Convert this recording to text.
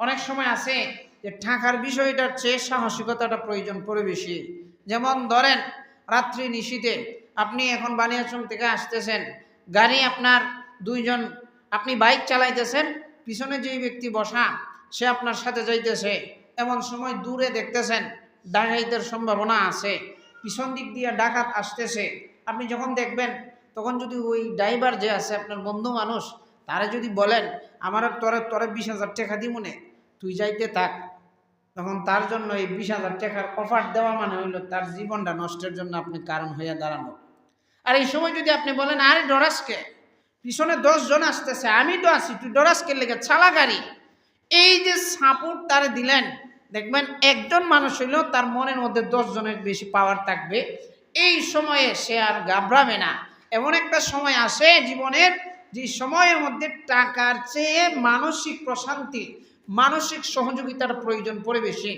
অনেক সময় আছে যে টাকার বিষয়টার চেয়ে সাহসিকতাটা প্রয়োজন পড়ে বেশি। যেমন ধরেন রাত্রি নিশীথে আপনি এখন বানিয়াচং থেকে আসতেছেন, গাড়ি আপনার দুইজন, আপনি বাইক চালাইতেছেন, পিছনে যেই ব্যক্তি বসা সে আপনার সাথে যাইতেছে, এমন সময় দূরে দেখতেছেন ডাকাইতের সম্ভাবনা আছে, পিছন দিক দিয়ে ডাকাত আসতেছে। আপনি যখন দেখবেন তখন যদি ওই ড্রাইভার যে আছে আপনার বন্ধু মানুষ, তারা যদি বলেন আমার তোরে তোরে 20,000 টাকা দিমুনে, তুই যাইতে থাক, তখন তার জন্য এই 20,000 টাকার অফার দেওয়া মানে হইল তার জীবনটা নষ্টের জন্য আপনি কারণ হইয়া দাঁড়ানো। আর এই সময় যদি আপনি বলেন আরে ডরাসকে, পিছনে 10 জন আসতেছে, আমি তো আছি, তুই ডরাসকে লেগে চালা গাড়ি, এই যে সাপোর্ট তারা দিলেন, দেখবেন একজন মানুষ হইলেও তার মনের মধ্যে 10 জনের বেশি পাওয়ার থাকবে। এই সময়ে সে আর ঘাবড়াবে না। এমন একটা সময় আসে জীবনের, যে সময়ের মধ্যে টাকার চেয়ে মানসিক প্রশান্তি, মানসিক সহযোগিতার প্রয়োজন পড়ে বেশি।